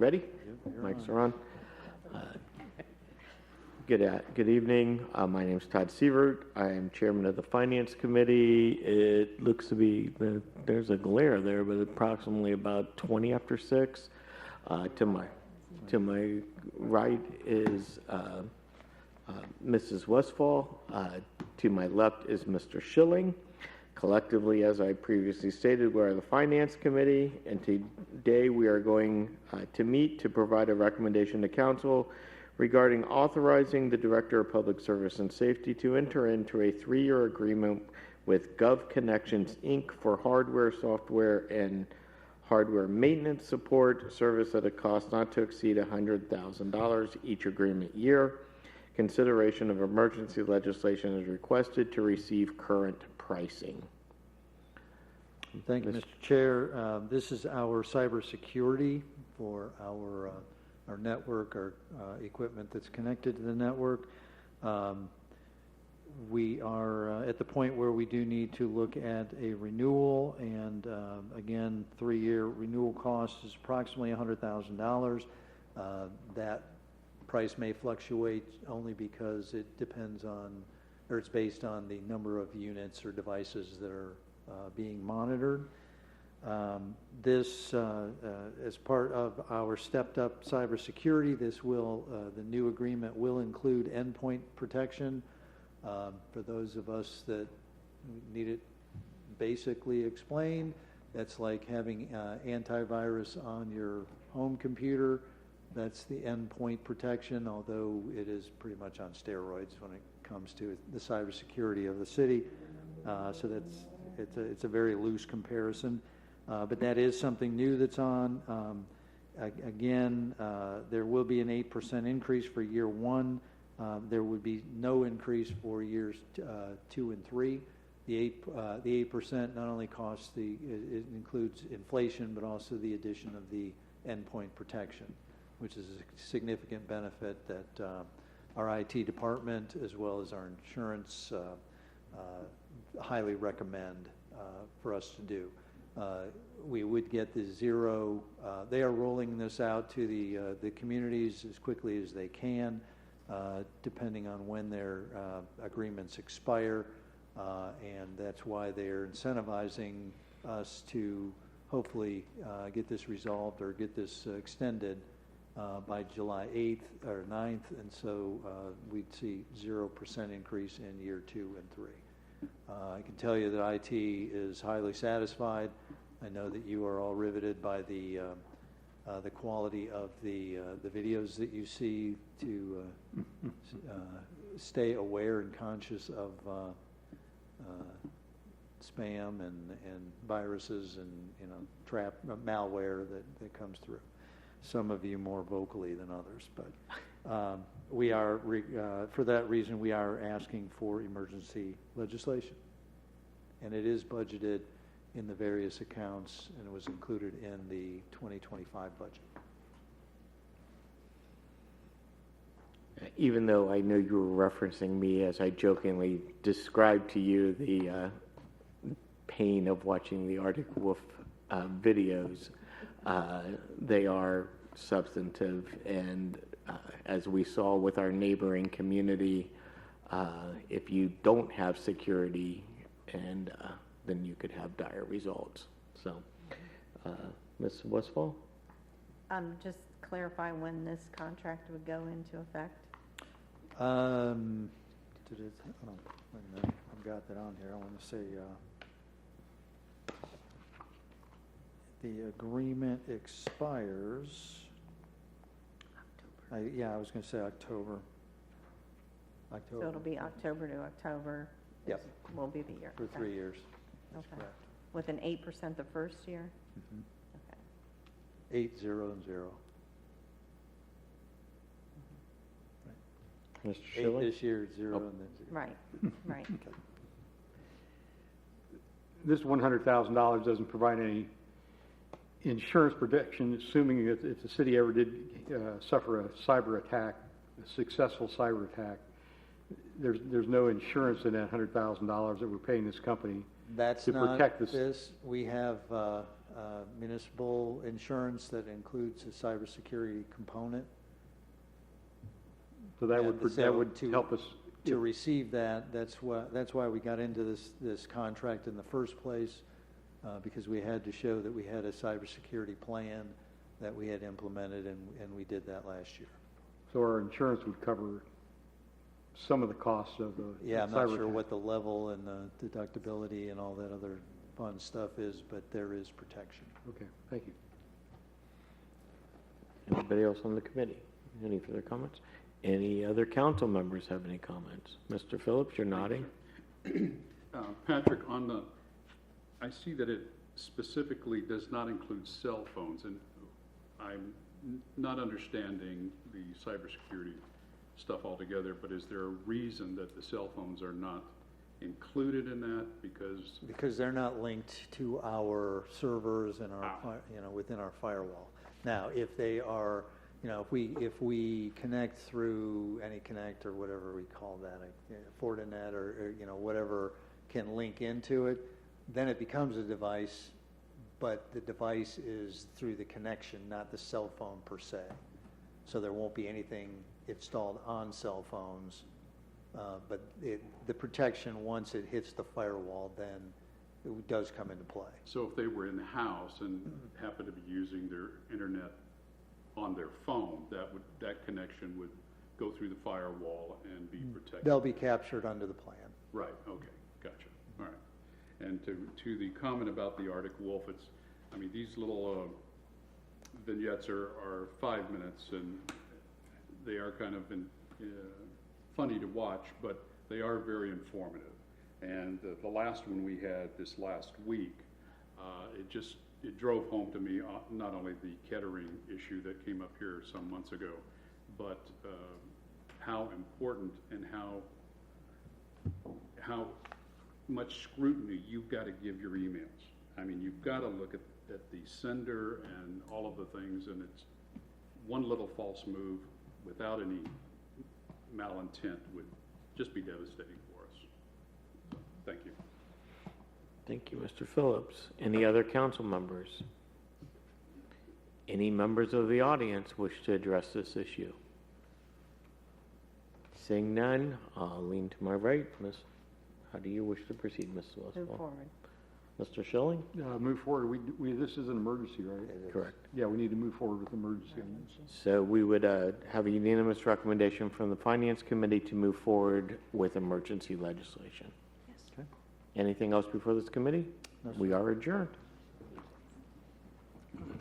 Ready? Mics are on. Good evening. My name is Todd Sievert. I am chairman of the Finance Committee. It looks to be, there's a glare there, but approximately about 20 after 6. To my right is Mrs. Westfall. To my left is Mr. Schilling. Collectively, as I previously stated, we are the Finance Committee, and today we are going to meet to provide a recommendation to Council regarding authorizing the Director of Public Service and Safety to enter into a 3-year agreement with GovConnections, Inc. for hardware, software, and hardware maintenance support service at a cost not to exceed $100,000 each agreement year. Consideration of emergency legislation is requested to receive current pricing. Thank you, Mr. Chair. This is our cybersecurity for our network, our equipment that's connected to the network. We are at the point where we do need to look at a renewal, and again, 3-year renewal cost is approximately $100,000. That price may fluctuate only because it depends on, or it's based on the number of units or devices that are being monitored. This, as part of our stepped-up cybersecurity, the new agreement will include endpoint protection. For those of us that need it basically explained, that's like having antivirus on your home computer. That's the endpoint protection, although it is pretty much on steroids when it comes to the cybersecurity of the city. So it's a very loose comparison, but that is something new that's on. Again, there will be an 8% increase for year 1. There would be no increase for years 2 and 3. The 8% not only costs it includes inflation, but also the addition of the endpoint protection, which is a significant benefit that our IT department as well as our insurance highly recommend for us to do. We would get the zero. They are rolling this out to the communities as quickly as they can, depending on when their agreements expire, and that's why they're incentivizing us to hopefully get this resolved or get this extended by July 8th or 9th, and so we'd see 0% increase in year 2 and 3. I can tell you that IT is highly satisfied. I know that you are all riveted by the quality of the videos that you see to stay aware and conscious of spam and viruses and trap malware that comes through. Some of you more vocally than others, but we are, for that reason, we are asking for emergency legislation. And it is budgeted in the various accounts, and it was included in the 2025 budget. Even though I know you were referencing me as I jokingly described to you the pain of watching the Arctic Wolf videos, they are substantive, and as we saw with our neighboring community, if you don't have security, and then you could have dire results. So, Ms. Westfall? Just clarify when this contract would go into effect. Hold on, wait a minute. I've got that on here. I want to say the agreement expires. I was going to say October. So it'll be October to October. Yep. Will be the year. For 3 years. Okay. Correct. With an 8% the first year? Mm-hmm. Okay. 8, 0, and 0. Mr. 8 Schilling? this year, 0, and then 0. Right, right. Okay. This $100,000 doesn't provide any insurance protection, assuming that if the city ever did suffer a cyber attack, a successful cyber attack. There's no insurance in that $100,000 that we're paying this company That's to not protect this. We have municipal insurance that includes a cybersecurity component. So that And would, so that would to- help us. To receive that, that's why we got into this contract in the first place, because we had to show that we had a cybersecurity plan that we had implemented, and we did that last year. So our insurance would cover some of the costs of the Yeah, I'm not cyber sure attack. what the level and the deductibility and all that other fun stuff is, but there is protection. Okay, thank you. Anybody else on the committee? Any further comments? Any other council members have any comments? Mr. Phillips, you're nodding. Patrick, I see that it specifically does not include cell phones, and I'm not understanding the cybersecurity stuff altogether, but is there a reason that the cell phones are not included in that? Because they're not linked to our servers and within our firewall. Now, if they are, if we connect through AnyConnect or whatever we call that, Fortinet or whatever can link into it, then it becomes a device, but the device is through the connection, not the cell phone per se. So there won't be anything installed on cell phones, but the protection, once it hits the firewall, then it does come into play. So if they were in the house and happen to be using their internet on their phone, that connection would go through the firewall and be protected? They'll be captured under the plan. Right, okay, gotcha, all right. And to the comment about the Arctic Wolf, these little vignettes are 5 minutes, and they are kind of funny to watch, but they are very informative. And the last one we had this last week, it drove home to me not only the Kettering issue that came up here some months ago, but how important and how much scrutiny you've got to give your emails. You've got to look at the sender and all of the things, and it's one little false move without any malintent would just be devastating for us. So, thank you. Thank you, Mr. Phillips. Any other council members? Any members of the audience wish to address this issue? Seeing none, I'll lean to my right. How do you wish to proceed, Ms. Westphal? Move forward. Mr. Schilling? Move forward. This is an emergency, right? Correct. Yeah, we need to move forward with emergency on this. So we would have a unanimous recommendation from the Finance Committee to move forward with emergency legislation. Yes. Okay. Anything else before this committee? No, sir. We are adjourned.